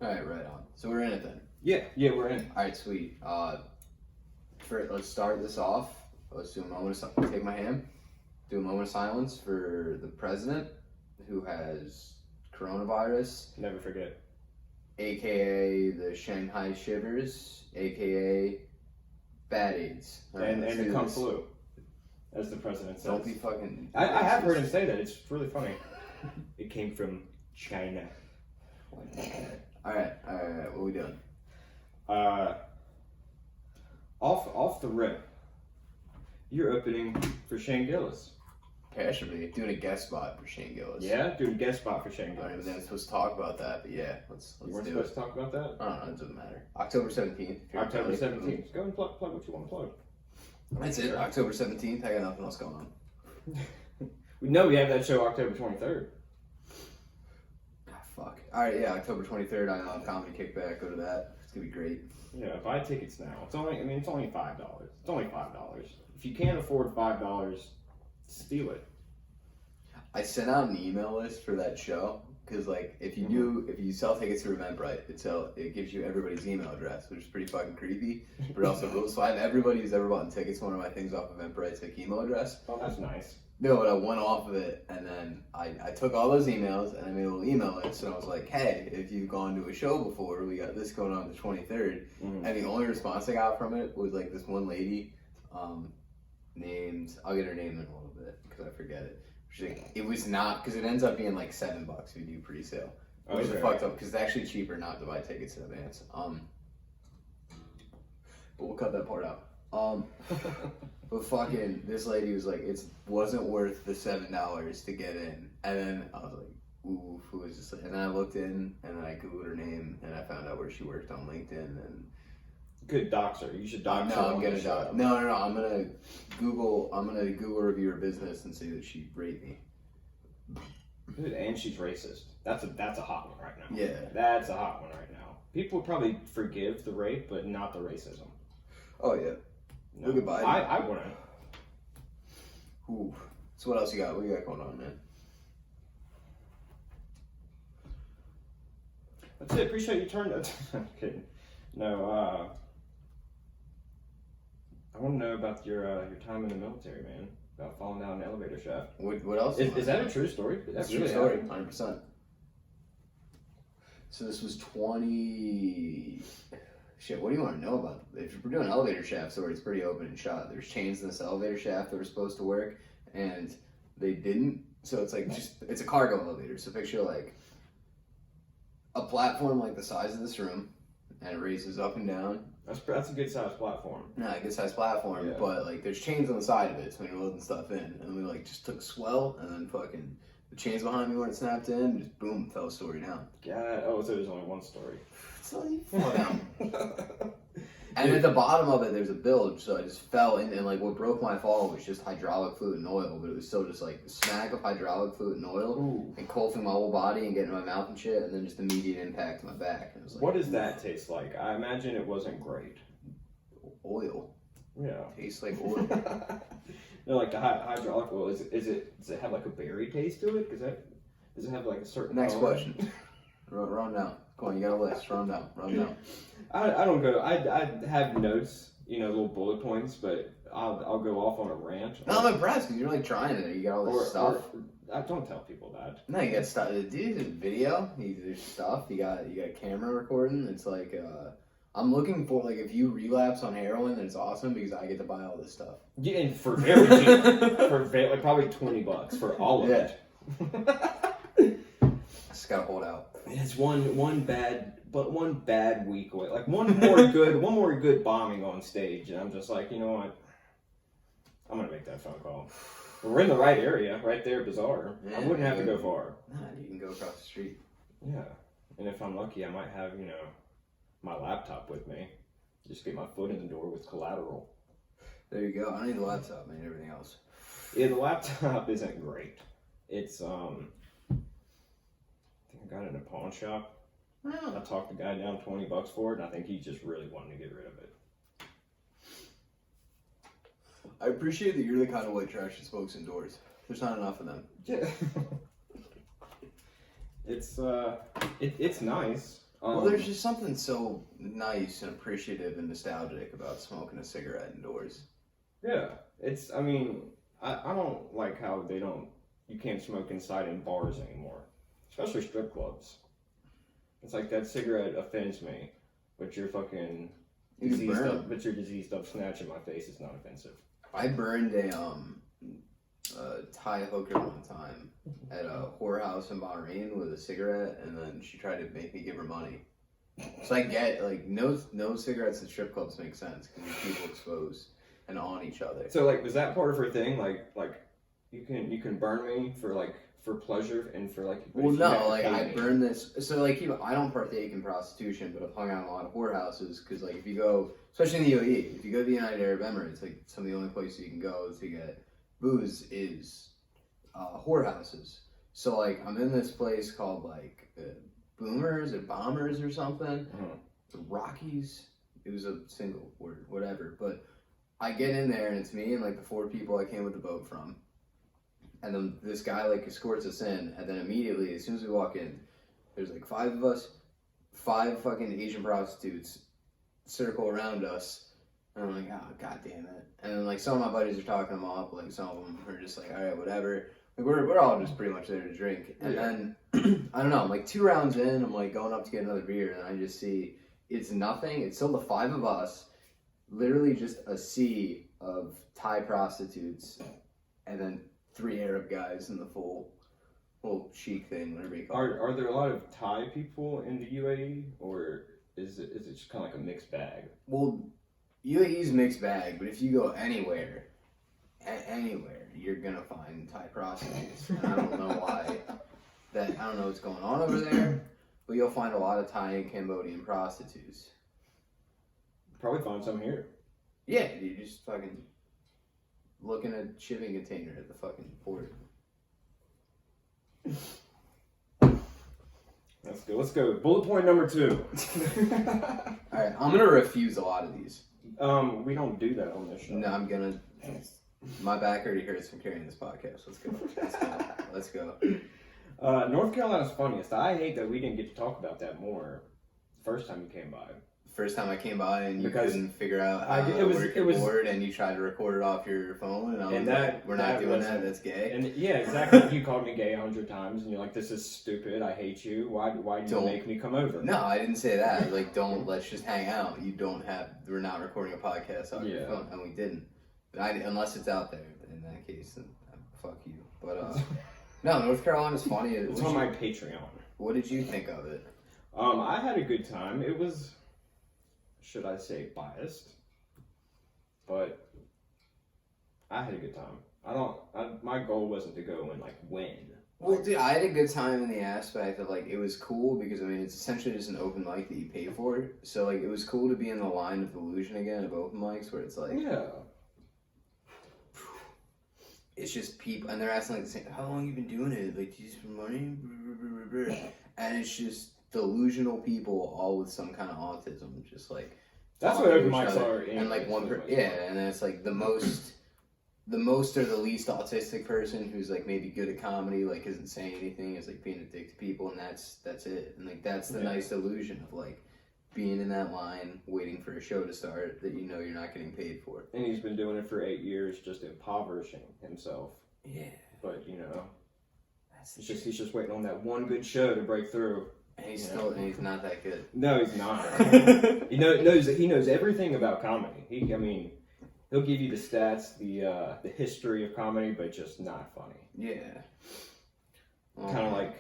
Alright, right on. So we're in it then. Yeah, we're in. Alright, sweet. Let's start this off. Let's do a moment of take my hand. Do a moment of silence for the president who has coronavirus, Never forget. aka the Shanghai Shivers, aka Bad AIDS. And the Kung Flu, as the president says. Don't be fucking. I have heard him say that. It's really funny. It came from China. Alright, what are we doing? Off the rip, you're opening for Shane Gillis. Okay, I should be doing a guest spot for Shane Gillis. Yeah, doing guest spot for Shane I don't Gillis. even supposed to talk about that, but yeah, let's You weren't do supposed it. to talk about that? I don't know, it doesn't matter. October 17th. October 17th. Go and plug what you want to plug. That's it, October 17th. I got nothing else going on. We know we have that show October 23rd. Ah, fuck. Alright, yeah, October 23rd, I know, Comedy Kickback, go to that. It's gonna be great. Yeah, buy tickets now. It's only $5. It's only $5. If you can't afford $5, steal it. I sent out an email list for that show, because like, if you sell tickets through Eventbrite, it gives you everybody's email address, which is pretty fucking creepy, but also rules. So I have everybody who's ever bought tickets, one of my things off Eventbrite's like email address. Oh, that's nice. No, but I went off of it, and then I took all those emails, and I made a little email list, and I was like, hey, if you've gone to a show before, we got this going on the 23rd, Mhm. and the only response I got from it was like this one lady, named, I'll get her name in a little bit, because I forget it. She's like, it was not, because it ends up being like $7 if you do pre-sale, which is fucked up, because it's actually cheaper not to buy tickets in advance. But we'll cut that part out. But fucking, this lady was like, it wasn't worth the $7 to get in. And then I was like, ooh, who is this? And then I looked in, and then I Googled her name, and I found out where she worked on LinkedIn. And Good doxer. You should dox her. no, I'm gonna dox. No, I'm gonna Google review her business and say that she raped me. Dude, and she's racist. That's a hot one right now. Yeah. That's a hot one right now. People probably forgive the rape, but not the racism. Oh yeah. No, Look at Biden. I wouldn't. Ooh. So what else you got? What you got going on, man? That's it. Appreciate you turning that. I'm kidding. No, I want to know about your time in the military, man. About falling down an elevator shaft. What else? Is that a true story? That's really true story, happened? 100%. So this was 20. Shit, what do you want to know about? If we're doing elevator shaft story, it's pretty open and shut. There's chains in this elevator shaft that were supposed to work, and they didn't. So it's like it's a cargo elevator. So picture like a platform like the size of this room, and it raises up and down. That's a good sized platform. No, a good sized platform, Yeah. but like there's chains on the side of it, so when you're loading stuff in, and we like just took a swell, and then fucking the chains behind me when it snapped in, just boom, fell a story down. God, oh, so there's only one story. So you fell down. And at the bottom of it, there's a bilge, so I just fell in, and like what broke my fall was just hydraulic fluid and oil, but it was still just like a smack of hydraulic fluid and oil, Ooh. engulfing my whole body and getting my mouth and shit, and then just immediate impact to my back. And it was like, What does that taste like? I imagine it wasn't great. oil. Yeah. Tastes like oil. No, like the hydraulic oil. Does it have like a berry taste to it? Does it have like a certain? Next color? question. Run down. Come on, you got a list. Run down. I don't go. I have notes, little bullet points, but I'll go off on a rant. No, I'm impressed because you're like trying it. You got all this stuff. I don't tell people that. No, you got stuff. Dude, there's video. There's stuff. You got camera recording. It's like I'm looking for like if you relapse on heroin, then it's awesome because I get to buy all this stuff. Yeah, and for very cheap, like probably $20 for all of it. Just gotta hold out. It's one bad week away. Like one more good bombing on stage, and I'm just like, you know what? I'm gonna make that phone call. We're in the right area, right there, Bazaar. Yeah, I wouldn't have to go far. Nah, you can go across the street. Yeah, and if I'm lucky, I might have my laptop with me. Just get my foot in the door with collateral. There you go. I need the laptop, man. Everything else. Yeah, the laptop isn't great. It's I think I got it in a pawn shop. Oh. I talked the guy down $20 for it, and I think he just really wanted to get rid of it. I appreciate that you're the kind of white trash that smokes indoors. There's not enough of them. Yeah. It's nice. Well, there's just something so nice and appreciative and nostalgic about smoking a cigarette indoors. Yeah, it's. I mean, I don't like how you can't smoke inside in bars anymore, especially strip clubs. It's like that cigarette offends me, but your fucking You diseased burn. up, but your diseased up snatch in my face is not offensive. I burned a Thai hooker one time at a whorehouse in Bahrain with a cigarette, and then she tried to make me give her money. So I get like no cigarettes at strip clubs make sense because people exposed and on each other. So like, was that part of her thing? Like you can burn me for pleasure and for like. but Well, if you have no, to like pay I me- burned this. So like, I don't partake in prostitution, but I've hung out in a lot of whorehouses because like if you go, especially in the UAE, if you go to the United Arab Emirates, like some of the only places you can go to get booze is whorehouses. So like I'm in this place called like Boomers or Bombers or something. The Rockies. It was a single word, whatever. But I get in there and it's me and like the 4 people I came with the boat from. And then this guy like escorts us in, and then immediately, as soon as we walk in, there's like 5 of us, 5 fucking Asian prostitutes circle around us, and I'm like, oh god damn it. And then like some of my buddies are talking them up, like some of them are just like, all right, whatever. Like we're all just pretty much there to drink. And then I don't know, I'm like 2 rounds in, I'm like going up to get another beer, and I just see it's nothing. It's still the 5 of us, literally just a sea of Thai prostitutes, and then 3 Arab guys in the full chic thing, whatever you call it. Are there a lot of Thai people in the UAE, or is it just kind of like a mixed bag? Well, UAE's mixed bag, but if you go anywhere, you're gonna find Thai prostitutes. And I don't know why. I don't know what's going on over there, but you'll find a lot of Thai and Cambodian prostitutes. Probably find some here. Yeah, you just fucking look in a shipping container at the fucking port. Let's go. Let's go. Bullet point number 2. Alright, I'm gonna refuse a lot of these. We don't do that on this show. No, I'm gonna. My back already hurts from carrying this podcast. Let's go. Let's go. North Carolina's funniest. I hate that we didn't get to talk about that more the first time you came by. First time I came by and you Because couldn't figure out how to work your board, and you tried to record it off your phone, and I was And like, we're not that doing wasn't- that, that's gay. And yeah, exactly. You called me gay 100 times, and you're like, "This is stupid. I hate you. Why do you Don't- make me come over?" No, I didn't say that. Like, let's just hang out. We're not recording a podcast off your Yeah. phone, and we didn't. Unless it's out there, in that case, then fuck you. But, no, North Carolina's funny. It's on my Patreon. What did you think of it? I had a good time. It was, should I say, biased, but I had a good time. My goal wasn't to go and like win. Well, dude, I had a good time in the aspect of like it was cool because I mean it's essentially just an open mic that you pay for. So like it was cool to be in the line of delusion again of open mics where it's like Yeah. it's just people and they're asking like saying, how long you been doing it? Like do you just for money? And it's just delusional people all with some kind of autism, just like That's talking what to open each mics other. are. And like and then it's like the most or the least autistic person who's like maybe good at comedy, like isn't saying anything, is like being a dick to people, and that's it. And like that's the nice illusion of like being in that line waiting for a show to start that you know you're not getting paid for. And he's been doing it for 8 years, just impoverishing himself. Yeah. But you know, That's he's just waiting on that one good show to break through. and he's not that good. No, he's not. He knows everything about comedy. He'll give you the stats, the history of comedy, but just not funny. Yeah. Kind of like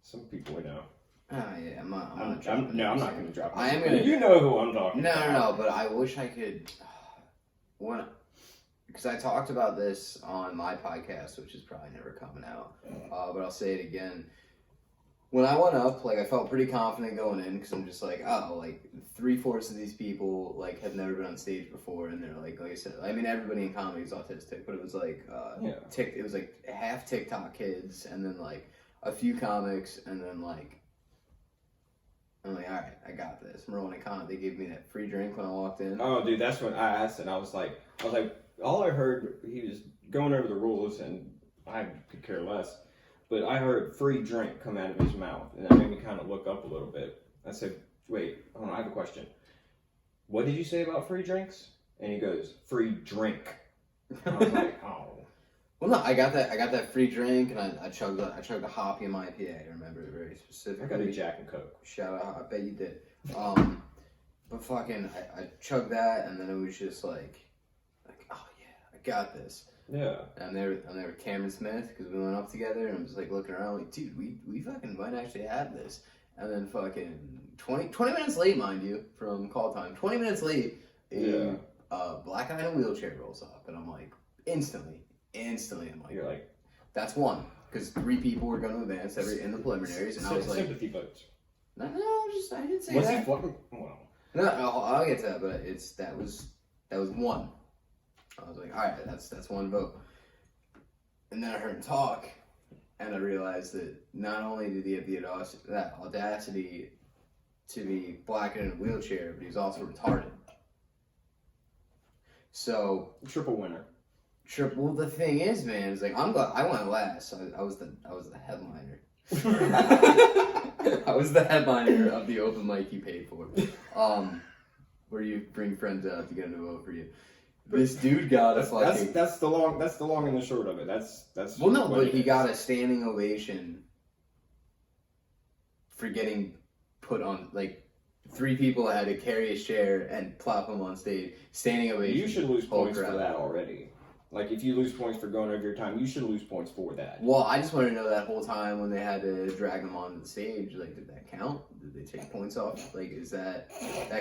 some people we know. Oh yeah, I'm not I'm dropping not names. going to drop. I am names. gonna- You know who I'm talking about. No, but I wish I could. Because I talked about this on my podcast, which is probably never coming out, but I'll say it again. When I went up, like I felt pretty confident going in because I'm just like, oh, like 3/4 of these people like have never been on stage before, and they're like I said, I mean everybody in comedy is autistic, but it was like it was like half TikTok kids, and then like a few comics, and then like I'm like, all right, I got this. I'm rolling a comment. They gave me that free drink when I walked in. Oh, dude, that's when I asked, and I was like, all I heard, he was going over the rules, and I could care less. but I heard free drink come out of his mouth, and that made me kind of look up a little bit. I said, wait, hold on, I have a question. What did you say about free drinks? And he goes, free drink. I was like, oh. Well, no, I got that free drink, and I chugged a Hopium IPA. I remember it very I specifically. got a Jack and Coke. Shout out, I bet you did. But fucking, I chugged that, and then it was just like, oh yeah, I got this. Yeah. And I'm there with Cameron Smith, because we went up together, and I'm just like looking around, like, dude, we fucking might actually have this. And then fucking 20 minutes late, mind you, from call time. 20 minutes late, a black guy in a wheelchair rolls up, and I'm like, instantly, I'm like, You're like, that's one, because 3 people were going to advance in the preliminaries, and I was like, sympathy votes. no, I didn't say Was that. he fucking? Well, No, I'll get to that, but that was one. I was like, all right, that's one vote. And then I heard him talk, and I realized that not only did he have the audacity to be black and in a wheelchair, but he was also retarded. So triple winner. well, the thing is, man, is like I went last. So I was the headliner. I was the headliner of the open mic you paid for. Where you bring friends out to get them to vote for you. This dude got a fucking. That's the long and the short of it. That's. Well, no, but he got a standing ovation for getting put on. Like 3 people had to carry his chair and plop him on stage. Standing ovation. You should lose points for that already. Like if you lose points for going over your time, you should lose points for that. Well, I just wanted to know that whole time when they had to drag him onto the stage. Like, did that count? Did they take points off? Like, is that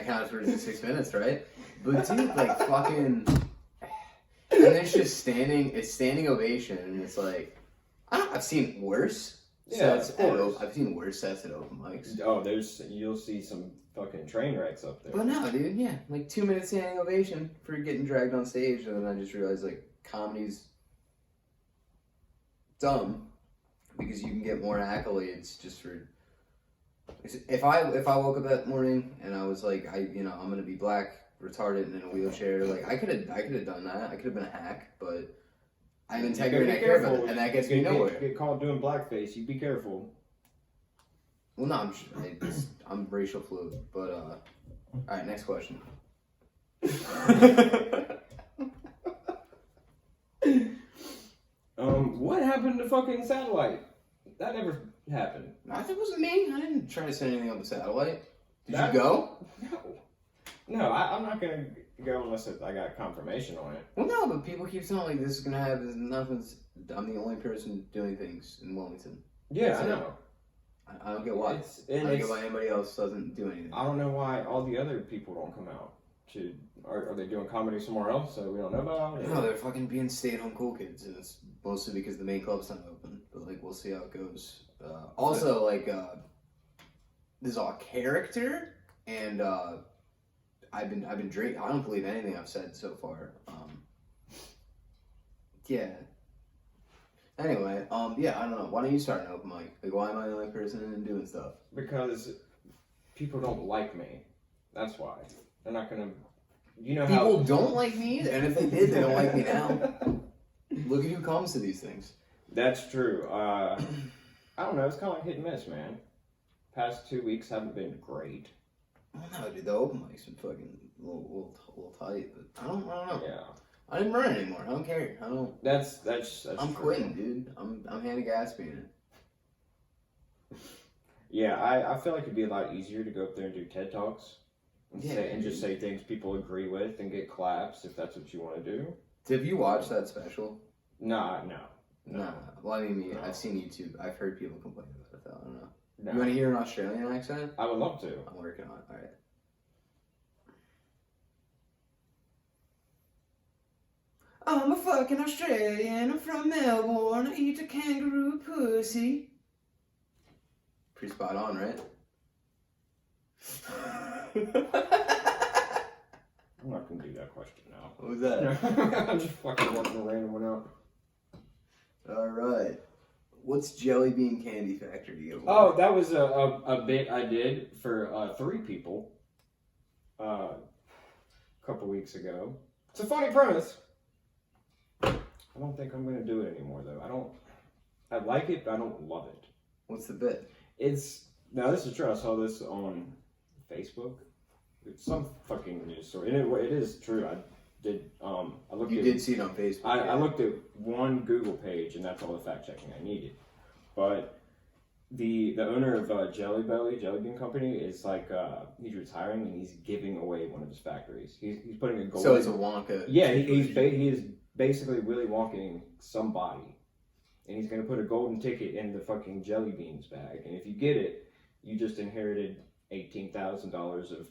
counts for 6 minutes, right? But dude, like fucking, and it's just standing ovation, and it's like, I've seen worse. Yeah, sets of course. I've seen worse sets at open mics. Oh, you'll see some fucking train wrecks up there. But no, dude, yeah, like 2 minutes standing ovation for getting dragged on stage, and then I just realized like comedy's dumb because you can get more accolades just for. If I woke up that morning and I was like I'm gonna be black, retarded, and in a wheelchair, like I could have done that. I could have been a hack, but I have integrity and I care about it, and that gets me nowhere. Get caught doing blackface. You be careful. Well, no, I'm racial fluid, but all right, next question. What happened to fucking satellite? That never happened. That wasn't me. I didn't try to send anything on the satellite. Did you go? No, I'm not gonna go unless I got confirmation on it. Well, no, but people keep saying like this is gonna have nothing's. I'm the only person doing things in Wilmington. Yeah, I know. I don't get why. I don't get why anybody else doesn't do anything. I don't know why all the other people don't come out. Are they doing comedy somewhere else so we don't know about? No, they're fucking being stay-at-home cool kids, and it's mostly because the main club's not open. But like, we'll see how it goes. Also, like, this is all character, and I've been drinking. I don't believe anything I've said so far. Yeah. Anyway, yeah, I don't know. Why don't you start an open mic? Like, why am I the only person doing stuff? Because people don't like me. That's why. They're not gonna. You know People don't like me either, and if they did, they don't like me now. Look at who comes to these things. That's true. I don't know. It's kind of like hit and miss, man. Past 2 weeks haven't been great. I don't know, dude. The open mic's been fucking a little tight, but I don't know. Yeah. I didn't run anymore. I don't care. I don't. That's I'm true. quitting, dude. I'm Hannah Gatsby in it. Yeah, I feel like it'd be a lot easier to go up there and do TED Talks and just say things people agree with and get claps if that's what you want to do. Have you watched that special? No. Well, I mean, No. I've seen YouTube. I've heard people complain about it, though. I don't know. No. You want to hear an Australian accent? I would love to. I'm working on it. All right. I'm a fucking Australian. I'm from Melbourne. I eat a kangaroo pussy. Pretty spot on, right? I'm not gonna do that question now. What was that? I'm just fucking working a random one out. All right. What's Jelly Bean Candy Factory giveaway? Oh, that was a bit I did for 3 people a couple weeks ago. It's a funny premise. I don't think I'm gonna do it anymore though. I like it, but I don't love it. What's the bit? Now this is true. I saw this on Facebook. It's some fucking news story, and it is true. I looked. You did see it on Facebook. I looked at one Google page, and that's all the fact checking I needed. But the owner of Jelly Bean Company is like he's retiring, and he's giving away one of his factories. He's putting a gold. So it's a Wonka. Yeah, he is basically Willy Wonking somebody, and he's gonna put a golden ticket in the fucking Jelly Beans bag, and if you get it, you just inherited $18,000 of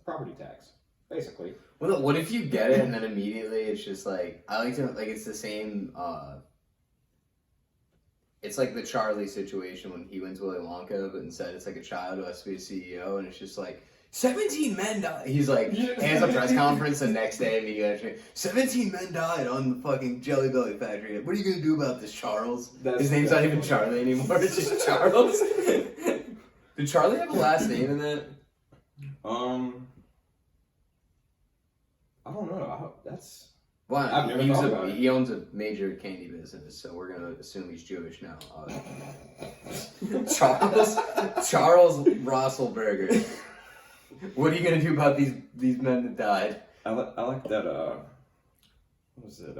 property tax, basically. Well, what if you get it and then immediately it's just like I like to like it's the same. It's like the Charlie situation when he went to Willy Wonka, but instead it's like a child who has to be a CEO, and it's just like 17 men died. He's like hands up press conference the next day, immediately 17 men died on the fucking Jelly Belly factory. What are you gonna do about this, Charles? His name's not even Charlie anymore. It's just Charles. Did Charlie have a last name in that? I don't know. That's. Well, I've never thought about it. He owns a major candy business, so we're gonna assume he's Jewish now. Charles Rosselberger. What are you gonna do about these men that died? I like that. What was it?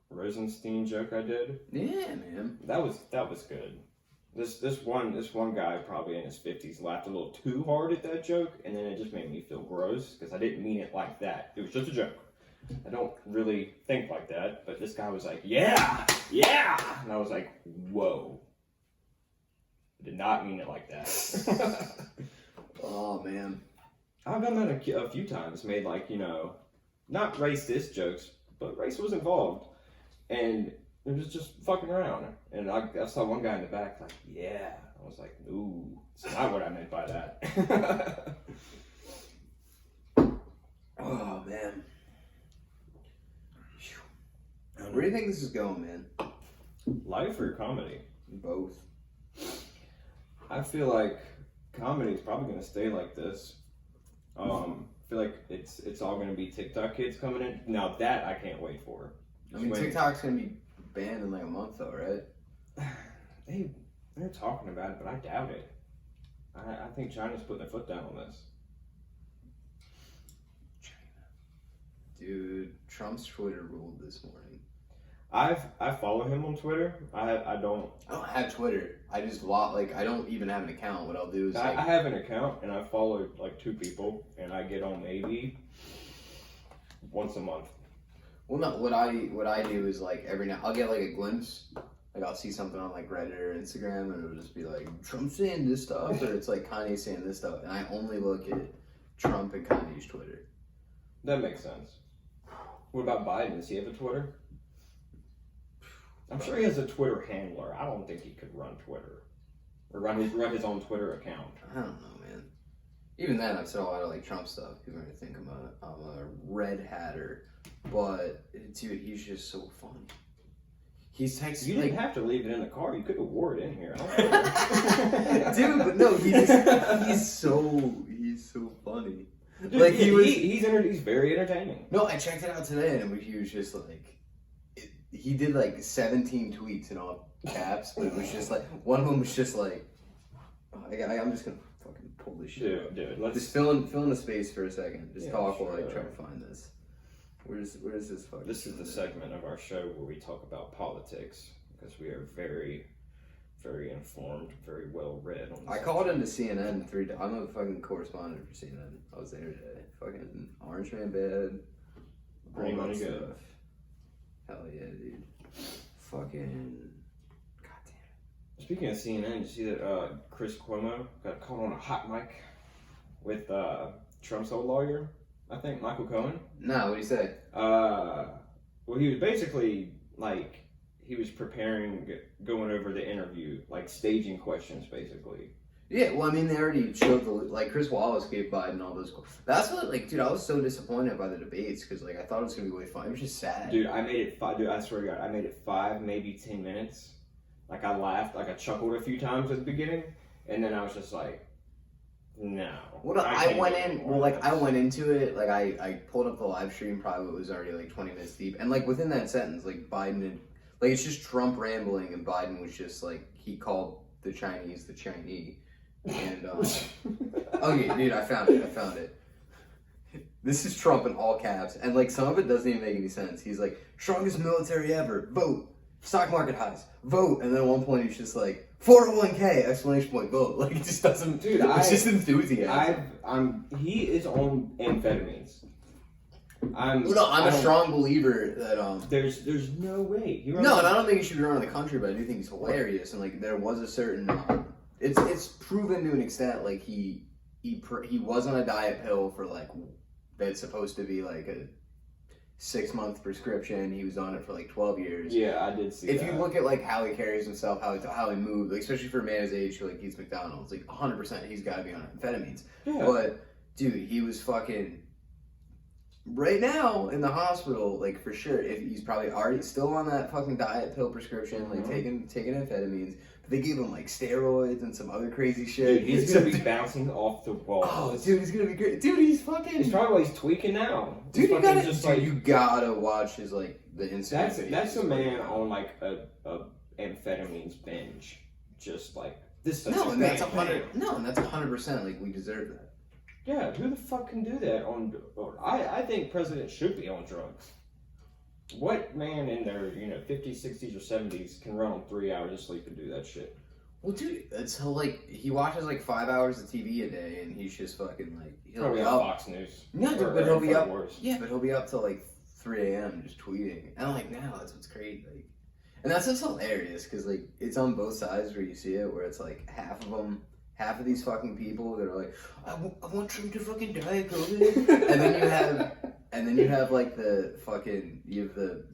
Rosenstein joke I did. Yeah, man. That was good. This one guy probably in his 50s laughed a little too hard at that joke, and then it just made me feel gross because I didn't mean it like that. It was just a joke. I don't really think like that, but this guy was like, yeah, and I was like, whoa. I did not mean it like that. Oh man, I've done that a few times. Made like not racist jokes, but race was involved, and it was just fucking around. And I saw one guy in the back like, yeah. I was like, ooh, it's not what I meant by that. Oh man. Where do you think this is going, man? Life or comedy? Both. I feel like comedy is probably going to stay like this. I feel like it's all going to be TikTok kids coming in. Now that I can't wait for. I mean, TikTok's going to be banned in like a month though, right? They're talking about it, but I doubt it. I think China's putting their foot down on this. Dude, Trump's Twitter ruled this morning. I follow him on Twitter. I don't have Twitter. I just I don't even have an account. What I'll do is I have an account and I follow like 2 people and I get on maybe once a month. Well, no. What I do is like every now I'll get like a glimpse. Like I'll see something on like Reddit or Instagram and it'll just be like Trump saying this stuff or it's like Kanye saying this stuff, and I only look at Trump and Kanye's Twitter. That makes sense. What about Biden? Does he have a Twitter? I'm sure he has a Twitter handler. I don't think he could run Twitter or run his own Twitter account. I don't know, man. Even then, I've said a lot of like Trump stuff. People are gonna think I'm a red hatter, but dude, he's just so funny. He's texting. You didn't have to leave it in the car. You could have wore it in here. Dude, but no, he's so funny. Dude, like he's very entertaining. No, I checked it out today, and he was just like, he did like 17 tweets in all caps, but it was just like one of them was just like, I'm just gonna fucking pull this shit up. Dude, let's just fill in the space for a second. Just talk while I sure. try to find this. Where's this fucking? This is the segment of our show where we talk about politics because we are very, very informed, very well read. I called into CNN 3 times. I'm a fucking correspondent for CNN. I was there today. Fucking Orange Man bad. Green money good. Hell yeah, dude. Fucking. Goddamn. Speaking of CNN, did you see that Chris Cuomo got caught on a hot mic with Trump's old lawyer? I think Michael Cohen. No, what'd he say? Well, he was basically like he was going over the interview, like staging questions, basically. Yeah, well, I mean, they already showed Chris Wallace gave Biden all those. That's what, dude, I was so disappointed by the debates because, I thought it was gonna be way fun. It was just sad. Dude, I made it 5. Dude, I swear to God, I made it 5, maybe 10 minutes. Like I laughed, I chuckled a few times at the beginning, and then I was just like, no. Well, I went into it, I pulled up the live stream, probably it was already 20 minutes deep, and within that sentence, Biden had, Like, it's just Trump rambling, and Biden was just like, he called the Chinese the Chinese. And, okay, dude, I found it. This is Trump in all caps, and like some of it doesn't even make any sense. He's like, strongest military ever, vote. Stock market highs, vote. And then at one point he's just like, 401k, exclamation point, vote. Like, it just doesn't, Dude, it's just enthusiasm. He is on amphetamines. I'm a strong believer that there's no way. No, and I don't think he should be running the country, but I do think he's hilarious. And like, there was a certain, it's proven to an extent. Like he was on a diet pill for like, that's supposed to be like a 6-month prescription. He was on it for like 12 years. Yeah, I did see. If you look at like how he carries himself, how he moved, like especially for a man his age who like eats McDonald's, like 100% he's got to be on amphetamines. Yeah. But dude, he was fucking. Right now in the hospital, like for sure, if he's probably already still on that fucking diet pill prescription, like taking amphetamines. But they gave him like steroids and some other crazy shit. Dude, he's gonna be bouncing off the wall. Oh, dude, he's gonna be great. Dude, he's fucking. It's probably why he's tweaking now. Dude, you gotta watch his like the Instagram. That's a man on like a amphetamines binge, just like this. No, and that's 100. No, and that's 100%. Like we deserve that. Yeah, who the fuck can do that on? I think presidents should be on drugs. What man in their 50s, 60s, or 70s can run on 3 hours of sleep and do that shit? Well, dude, it's so like he watches like 5 hours of TV a day, and he's just fucking like he'll be on Fox News. No, dude, but he'll be up. Yeah, but he'll be up till like 3 a.m. just tweeting, and like now that's what's crazy. Like, and that's just hilarious because like it's on both sides where you see it, where it's like half of these fucking people that are like, I want Trump to fucking die of COVID. and then you have like the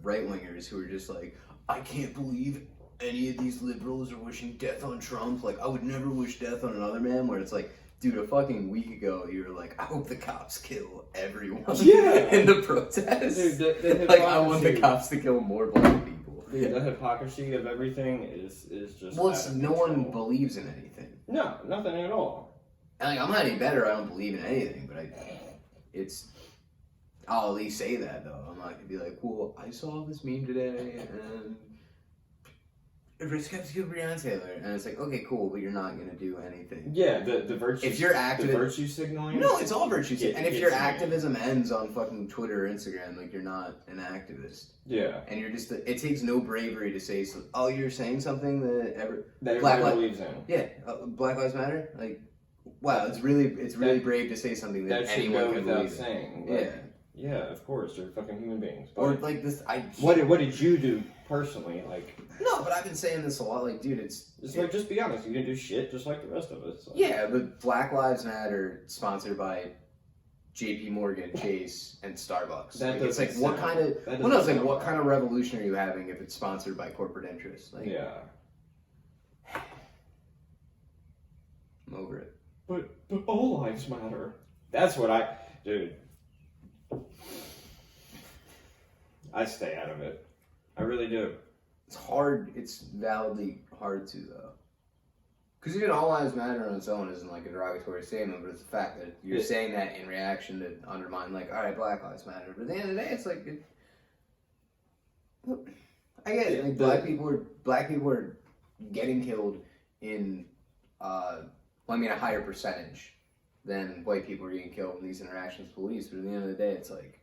right wingers who are just like, I can't believe any of these liberals are wishing death on Trump. Like, I would never wish death on another man. Where it's like, dude, a fucking week ago you were like, I hope the cops kill everyone. Yeah. In the protest. Dude, the like, I want the cops to kill more black people. Dude, the hypocrisy of everything is just. Well, no one believes in anything. No, nothing at all. And like, I'm not any better. I don't believe in anything, but I'll at least say that though. I'm not gonna be like, well, I saw this meme today and it's got to kill Breonna Taylor, and it's like, okay, cool, but you're not gonna do anything. Yeah, the virtue. If you're active, the virtue signaling. No, it's all virtue signaling. And if your activism ends on fucking Twitter or Instagram, like you're not an activist. Yeah. And you're just. It takes no bravery to say, oh, you're saying something that everybody believes in. Yeah, Black Lives Matter. Like, wow, it's really brave to say something that anyone can believe saying. Yeah. Yeah, of course, they're fucking human beings. But or like this, What did you do personally? Like. No, but I've been saying this a lot. Like, dude, it's like, just be honest. You didn't do shit, just like the rest of us. Like. Yeah, but Black Lives Matter, sponsored by J.P. Morgan, Chase, and Starbucks. It's like, what kind of? Well, no, it's like, what kind of revolution are you having if it's sponsored by corporate interests? Like, yeah. I'm over it. But all lives matter. That's what dude. I stay out of it. I really do. It's hard. It's validly hard to though. Because even all lives matter on its own isn't like a derogatory statement, but it's the fact that you're saying that in reaction to undermine, like, all right, Black Lives Matter. But at the end of the day, it's like, I get it. Like, black people are getting killed in, a higher percentage than white people are getting killed in these interactions with police. But at the end of the day, it's like,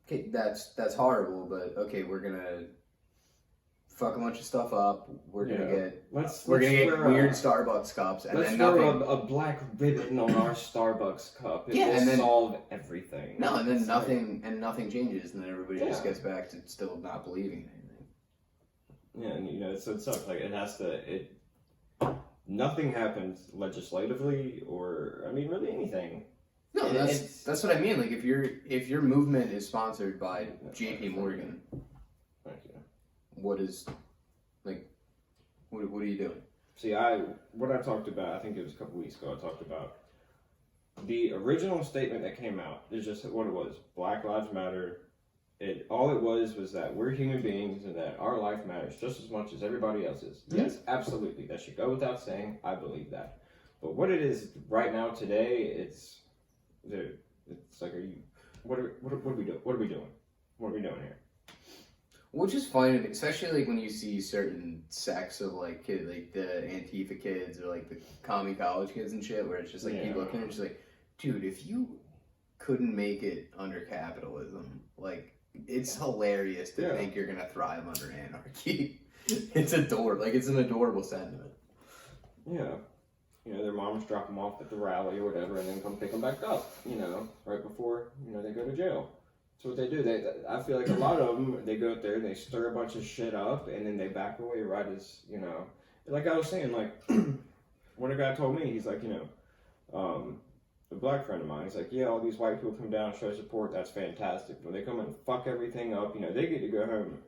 okay, that's horrible, but okay, we're gonna fuck a bunch of stuff up. We're gonna get weird Starbucks cups, and then nothing. A black ribbon on our Starbucks cup. It will solve everything. No, and then nothing changes, and then everybody just gets back to still not believing in anything. Yeah, and so it sucks. Like nothing happens legislatively, or really anything. No, that's what I mean. Like, if your movement is sponsored by J.P. Morgan, thank you. What are you doing? See, what I talked about, I think it was a couple weeks ago, I talked about the original statement that came out is just what it was. Black Lives Matter. All it was that we're human beings and that our life matters just as much as everybody else's. Mm-hmm. Yes, absolutely. That should go without saying. I believe that. But what it is right now today, it's like, what are we doing? What are we doing here? Which is fine, especially like when you see certain sects of like kid, like the Antifa kids or like the commie college kids and shit, where it's just like people looking at it, just like, dude, if you couldn't make it under capitalism, like it's hilarious to think you're gonna thrive under anarchy. It's it's an adorable sentiment. Yeah. You know, their moms drop them off at the rally or whatever, and then come pick them back up. You know, right before they go to jail. That's what they do. I feel like a lot of them, they go out there and they stir a bunch of shit up, and then they back away right as Like I was saying, like when a guy told me, he's like, a black friend of mine, he's like, yeah, all these white people come down and show support. That's fantastic. When they come and fuck everything up, they get to go home.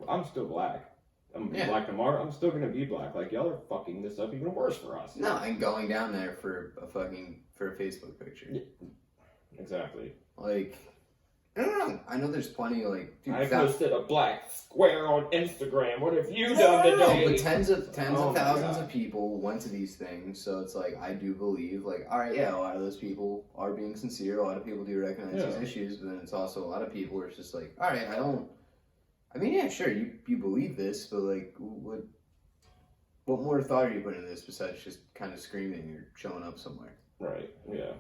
I'm still black. I'm black tomorrow. I'm still gonna be black. Like y'all are fucking this up even worse for us. No, and going down there for a Facebook picture. Yeah, exactly. Like, I don't know. I know there's plenty of like. Dude, I posted a black square on Instagram. What have you done today? But tens of thousands of people went to these things, so it's like I do believe, like, all right, yeah, a lot of those people are being sincere. A lot of people do recognize these issues, but then it's also a lot of people where it's just like, all right, I mean, yeah, sure, you believe this, but like, what more thought are you putting in this besides just kind of screaming or showing up somewhere? Right. Yeah.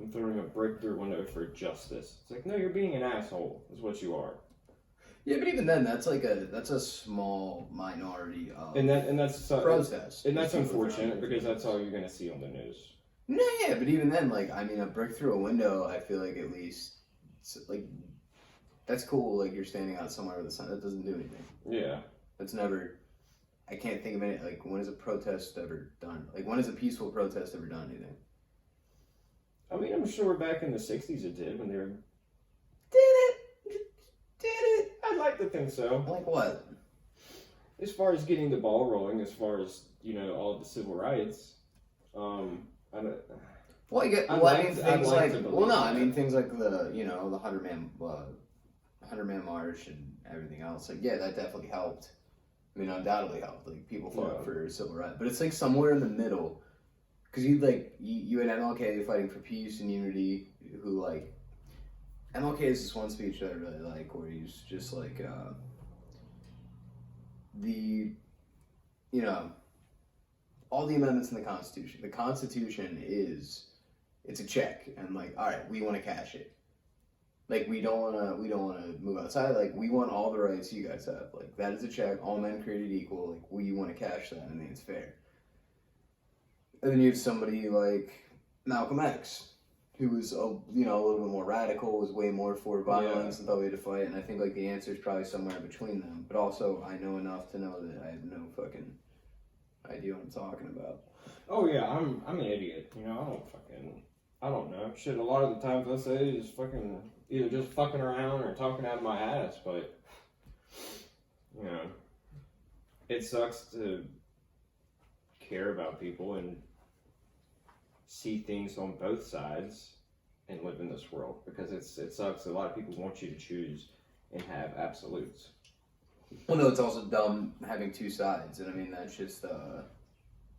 I'm throwing a brick through a window for justice. It's like, no, you're being an asshole. Is what you are. Yeah, but even then, that's a small minority of that's protest, and that's unfortunate because that's all you're gonna see on the news. No, yeah, but even then, like, I mean, a brick through a window, I feel like at least, like, that's cool. Like you're standing out somewhere with the sun. That doesn't do anything. Yeah. That's never. I can't think of any. Like, when has a protest ever done? Like, when has a peaceful protest ever done anything? I mean, I'm sure back in the '60s it did when they were. Did it? I'd like to think so. Like what? As far as getting the ball rolling, as far as all of the civil rights, I don't. Well, I mean, things like things like the the 100-man march and everything else. Like, yeah, that definitely helped. I mean, undoubtedly helped. Like, people fought for civil rights, but it's like somewhere in the middle, because you had MLK fighting for peace and unity. Who like MLK is this one speech that I really like, where he's just like all the amendments in the Constitution. The Constitution it's a check, and like, all right, we want to cash it. Like, we don't want to move outside. Like, we want all the rights you guys have. Like, that is a check. All men created equal. Like, we want to cash that. I mean, it's fair. And then you have somebody like Malcolm X, who was a little bit more radical, was way more for violence and thought we had to fight. And I think like the answer is probably somewhere in between them. But also, I know enough to know that I have no fucking idea what I'm talking about. Oh yeah, I'm an idiot. I don't know. Shit, a lot of the times I say is either just fucking around or talking out of my ass, but it sucks to care about people and see things on both sides and live in this world, because it sucks. A lot of people want you to choose and have absolutes. Well, no, it's also dumb having two sides, and I mean that's just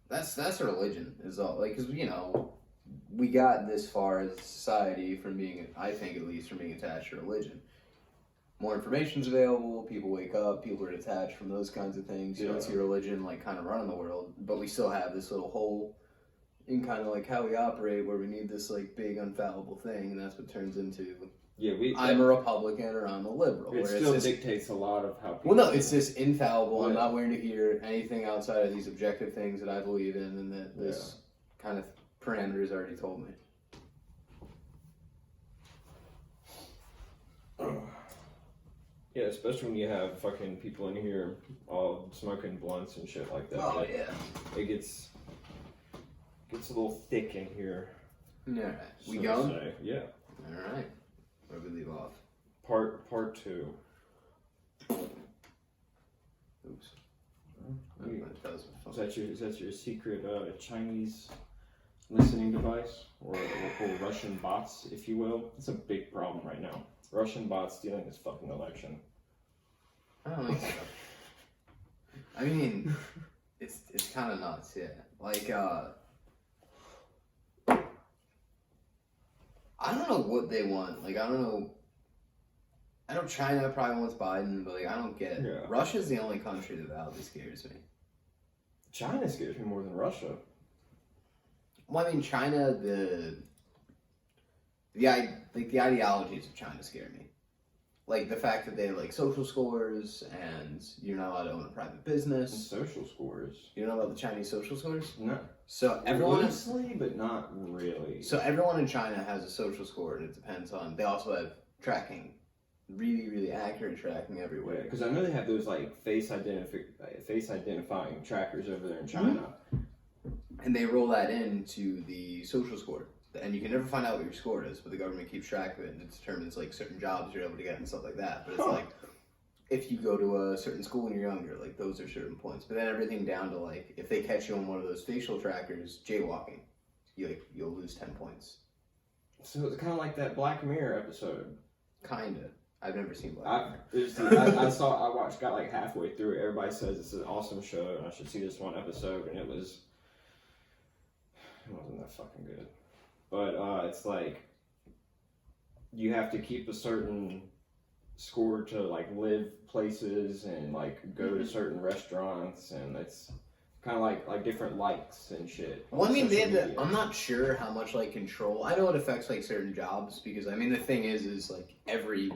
that's a religion is all, like, because we got this far as a society from being, I think at least, from being attached to religion. More information's available, people wake up, people are detached from those kinds of things. You don't see religion like kind of running the world, but we still have this little hole in kind of like how we operate, where we need this like big infallible thing, and that's what turns into I'm a Republican or I'm a liberal. It still dictates a lot of how people. Well, no, it's this infallible. Yeah. I'm not willing to hear anything outside of these objective things that I believe in, and that this kind of parameters already told me. Yeah, especially when you have fucking people in here all smoking blunts and shit like that. Oh, yeah. It gets a little thick in here. Yeah. We going? Yeah. All right. Where do we leave off? Part 2. Oops. Is that your secret Chinese listening device, or Russian bots, if you will? It's a big problem right now. Russian bots stealing this fucking election. I don't think so. I mean, it's kind of nuts, yeah. Like, I don't know what they want. Like, I don't know I know China probably wants Biden, but like I don't get. Yeah. Russia's the only country that validly scares me. China scares me more than Russia. Well, I mean, China, the ideologies of China scare me. Like the fact that they have like social scores and you're not allowed to own a private And business. social scores. You know about the Chinese social scores? No. So everyone, Loosely, but not really. so everyone in China has a social score, and it depends on. They also have tracking, really, really accurate tracking everywhere. Because I know they have those like face identifying trackers over there in China. And they roll that into the social score. And you can never find out what your score is, but the government keeps track of it, and it determines like certain jobs you're able to get and stuff like that. But it's like if you go to a certain school when you're younger, like those are certain points. But then everything down to like if they catch you on one of those facial trackers, jaywalking, you'll lose 10 points. So it's kind of like that Black Mirror episode. Kinda. I've never seen Black Mirror. I watched, got like halfway through it. Everybody says it's an awesome show, and I should see this one episode, and it wasn't that fucking good. But it's like you have to keep a certain score to like live places and like go to certain restaurants, and it's kind of like different likes and shit. Well, I mean, social media. I'm not sure how much like control. I know it affects like certain jobs because I mean the thing is like every,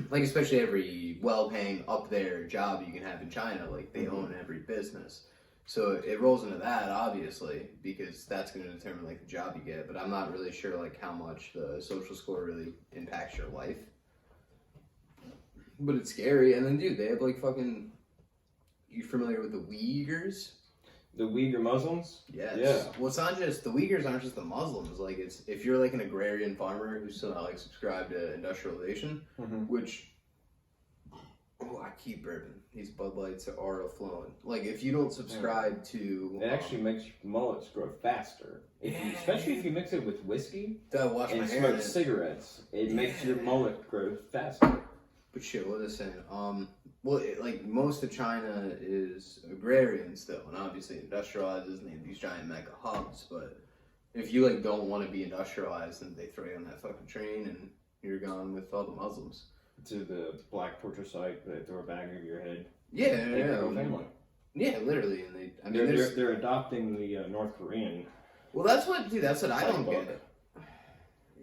like especially every well-paying up there job you can have in China, like they own every business. So it rolls into that, obviously, because that's going to determine like the job you get. But I'm not really sure like how much the social score really impacts your life. But it's scary. And then, dude, they have like fucking. You familiar with the Uyghurs? The Uyghur Muslims? Yes. Yeah. Well, it's not just the Uyghurs aren't just the Muslims. Like it's if you're like an agrarian farmer who's still not like subscribed to industrialization, which. Oh, I keep burping. These Bud Lights are flowing. Like, if you don't subscribe to... It actually makes mullets grow faster. Especially if you mix it with whiskey wash my and hair. smoke cigarettes. It makes your mullet grow faster. But shit, what was I saying? Like, most of China is agrarian still, and obviously industrializes, and they have these giant mega hubs, but if you, like, don't want to be industrialized, then they throw you on that fucking train, and you're gone with all the Muslims. To the black torture site, they throw a bag over your head. Yeah, They have a whole family. Yeah, literally, and They're adopting the North Korean. Well, that's what I don't playbook. get.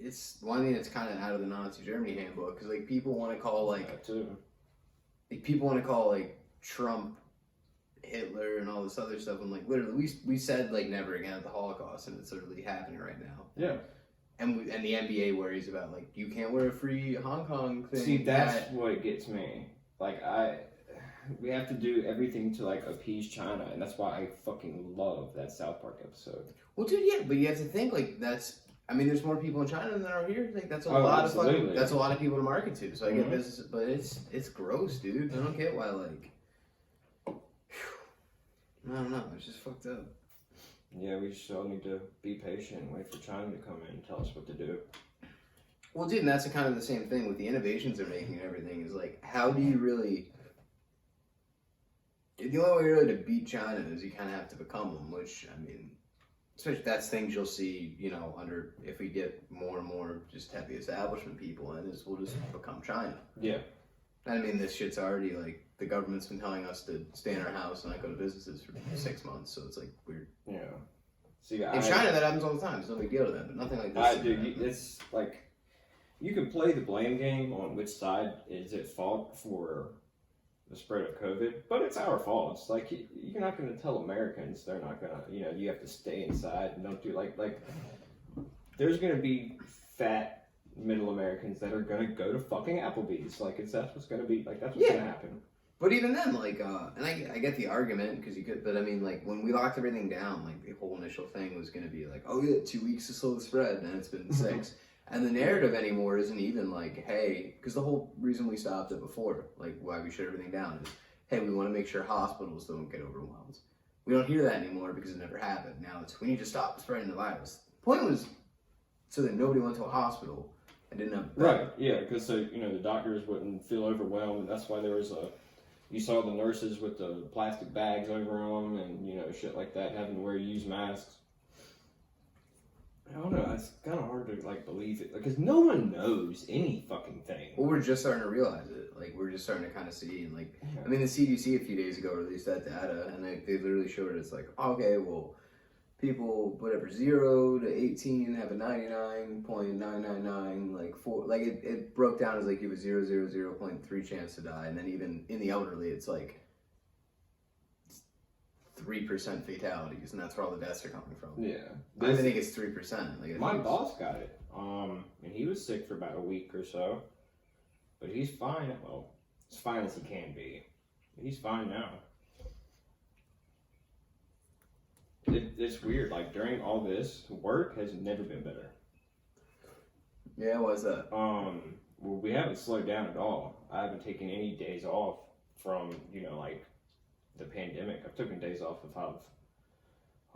It's it's kind of out of the Nazi Germany handbook because like people want to call like Trump Hitler and all this other stuff, and like literally we said like never again at the Holocaust, and it's literally happening right now. Yeah. And the NBA worries about like you can't wear a free Hong Kong thing. See, that's what gets me. Like we have to do everything to like appease China, and that's why I fucking love that South Park episode. Well, dude, yeah, but you have to think like that's. I mean, there's more people in China than there are here. Like that's a that's a lot of people to market to. So I get business, but it's gross, dude. I don't get why like. I don't know. It's just fucked up. Yeah, we just all need to be patient and wait for China to come in and tell us what to do. Well, dude, and that's kind of the same thing with the innovations they're making and everything. Is like, how do you really? The only way really to beat China is you kind of have to become them. Which I mean, especially that's things you'll see. You know, under if we get more and more just heavy establishment people in, is we'll just become China. Yeah. I mean, this shit's already like the government's been telling us to stay in our house and not go to businesses for 6 months. So it's like weird. Yeah. See, in China, that happens all the time. It's no big deal to them, but nothing like this. It's like you can play the blame game on which side is at fault for the spread of COVID, but it's our fault. It's like you're not going to tell Americans they're not going to, you have to stay inside and don't do like there's going to be fat middle Americans that are going to go to fucking Applebee's. Like that's what's going to be like that's what's going to happen. But even then, like, and I get the argument because you could, but I mean, like, when we locked everything down, like, the whole initial thing was going to be like, oh yeah, 2 weeks to slow the spread, and it's been 6. And the narrative anymore isn't even like, hey, because the whole reason we stopped it before, like, why we shut everything down is, hey, we want to make sure hospitals don't get overwhelmed. We don't hear that anymore because it never happened. Now it's, we need to stop spreading the virus. The point was so that nobody went to a hospital and didn't have. Right, yeah, because so, the doctors wouldn't feel overwhelmed, and that's why there was you saw the nurses with the plastic bags over them and, shit like that, having to wear used masks. I don't know. It's kind of hard to like believe it because no one knows any fucking thing. Well, we're just starting to realize it. Like, we're just starting to kind of see, and like, I mean, the CDC a few days ago released that data, and they literally showed it. It's like, okay, well, people, whatever, 0 to 18 have a 99.999, like, it broke down as like you have a 0.3 chance to die, and then even in the elderly, it's like 3% fatalities, and that's where all the deaths are coming from. Yeah, I even think it's 3%. Like, my boss got it, and he was sick for about a week or so, but he's fine. Well, as fine as he can be. He's fine now. It's weird. Like during all this, work has never been better. Yeah, why's that? Well, we haven't slowed down at all. I haven't taken any days off from like the pandemic. I've taken days off if I've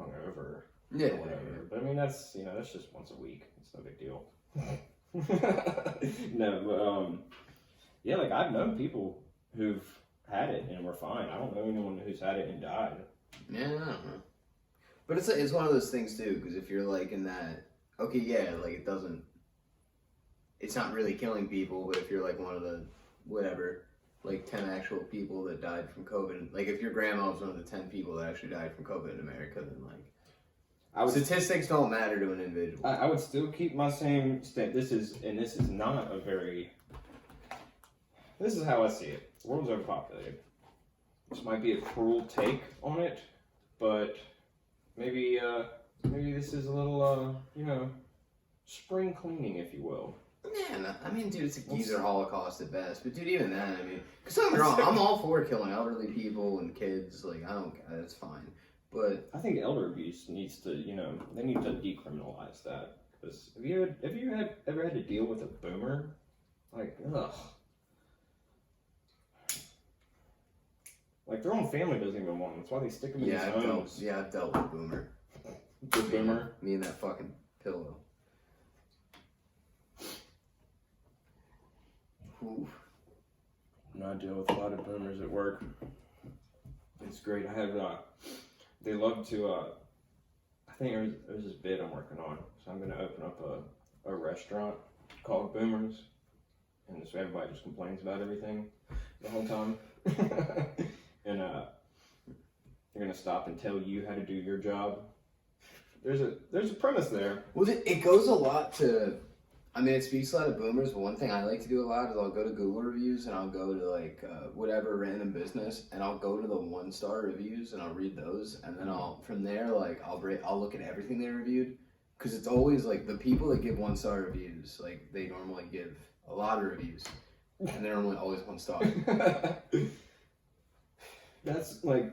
hungover Yeah, or whatever. But I mean, that's that's just once a week. It's no big deal. No, but yeah, like I've known people who've had it and were fine. I don't know anyone who's had it and died. Yeah, I don't know. But it's one of those things too, because if you're like in that, okay, yeah, like it's not really killing people, but if you're like one of the, whatever, like 10 actual people that died from COVID, like if your grandma was one of the 10 people that actually died from COVID in America, then like, statistics don't matter to an individual. I would still keep my same stance. This is not a very, this is how I see it. The world's overpopulated. This might be a cruel take on it, but maybe this is a little, spring cleaning, if you will. Yeah, no, I mean, dude, it's a geezer Holocaust at best. But dude, even then, I mean, because don't get me wrong, I'm all for killing elderly people and kids. Like, I don't, that's fine. But I think elder abuse needs to, they need to decriminalize that. Because have you ever had to deal with a boomer? Like, ugh. Like their own family doesn't even want them. That's why they stick them in yeah, these homes. I've dealt with boomer. With boomer. Me and that fucking pillow. Ooh. I deal with a lot of boomers at work. It's great. I have, they love to, I think there's this bid I'm working on. So I'm going to open up a restaurant called Boomers. And so everybody just complains about everything the whole time. And they're going to stop and tell you how to do your job. There's a premise there. Well, it goes a lot to, I mean, it speaks a lot of boomers, but one thing I like to do a lot is I'll go to Google reviews and I'll go to like whatever random business and I'll go to the 1-star reviews and I'll read those and then from there like I'll look at everything they reviewed, because it's always like the people that give 1-star reviews, like they normally give a lot of reviews and they're normally always 1 star. That's like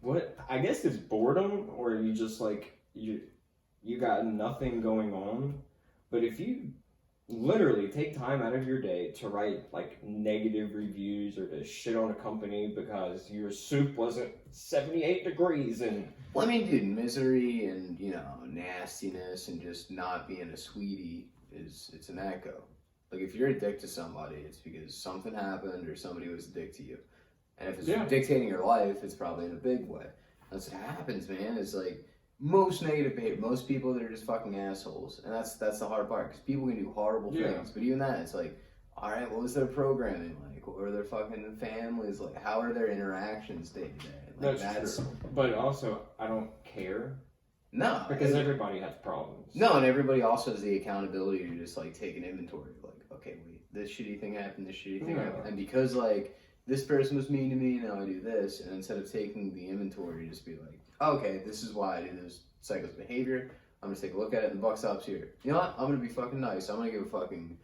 what I guess it's boredom, or you just like you got nothing going on. But if you literally take time out of your day to write like negative reviews or to shit on a company because your soup wasn't 78 degrees and Well, I mean, dude, misery and nastiness and just not being a sweetie it's an echo. Like if you're a dick to somebody, it's because something happened or somebody was a dick to you. And if it's dictating your life, it's probably in a big way. That's what happens, man. It's like most negative behavior, most people that are just fucking assholes. And that's the hard part, because people can do horrible things. But even that, it's like, all right, what was their programming like? What were their fucking families like? How are their interactions day to day? Like, that's true. But also, I don't care. No. Because everybody has problems. No, and everybody also has the accountability to just like take an inventory. Like, okay, wait, this shitty thing happened, this shitty thing happened. And because like this person was mean to me, now I do this. And instead of taking the inventory, just be like, okay, this is why I do this psycho's behavior. I'm gonna take a look at it and the buck stops here. You know what? I'm gonna be fucking nice. I'm gonna give a fucking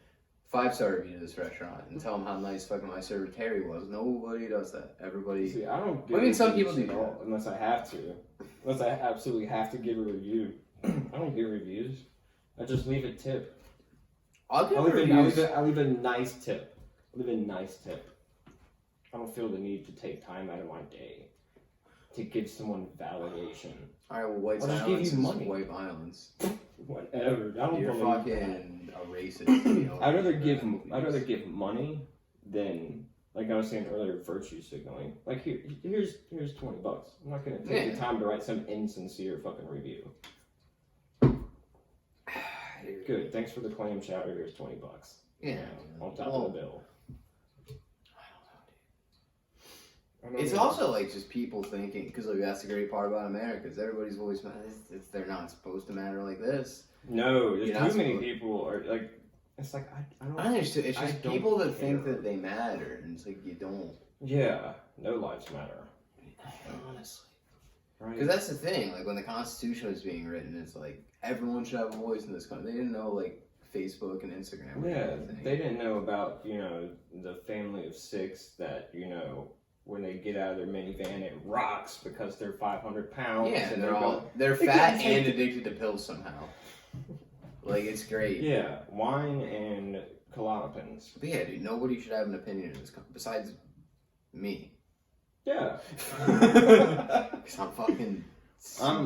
5-star review to this restaurant and tell them how nice fucking my server Terry was. Nobody does that. Everybody. See, I don't. I mean, some people do that. Unless I have to. Unless I absolutely have to give a review. I don't give reviews. I just leave a tip. I'll give reviews. I leave a nice tip. I leave a nice tip. I don't feel the need to take time out of my day to give someone validation. Alright, well, white I'll silence just give you is money. white violence. Whatever. I don't You're believe fucking a racist. I'd rather give money than, like I was saying earlier, virtue signaling. Like here's $20. I'm not gonna take the time to write some insincere fucking review. Good. Thanks for the clam chowder. Here's $20. Yeah. On top of the bill. I don't know. It's also like just people thinking, because like that's the great part about America, is everybody's always they're not supposed to matter like this. No, there's too many people are like. It's like I don't. It's just people that think that they matter, and it's like you don't. Yeah, no lives matter. Honestly. Right. Because that's the thing. Like when the Constitution was being written, it's like everyone should have a voice in this country. They didn't know like Facebook and Instagram. Yeah, they didn't know about the family of 6 that when they get out of their minivan it rocks because they're 500 pounds. Yeah, and they're fat and addicted to pills somehow. Like it's great. Yeah, wine and Klonopins. But yeah, dude, nobody should have an opinion in this country besides me. Yeah. Because I'm fucking.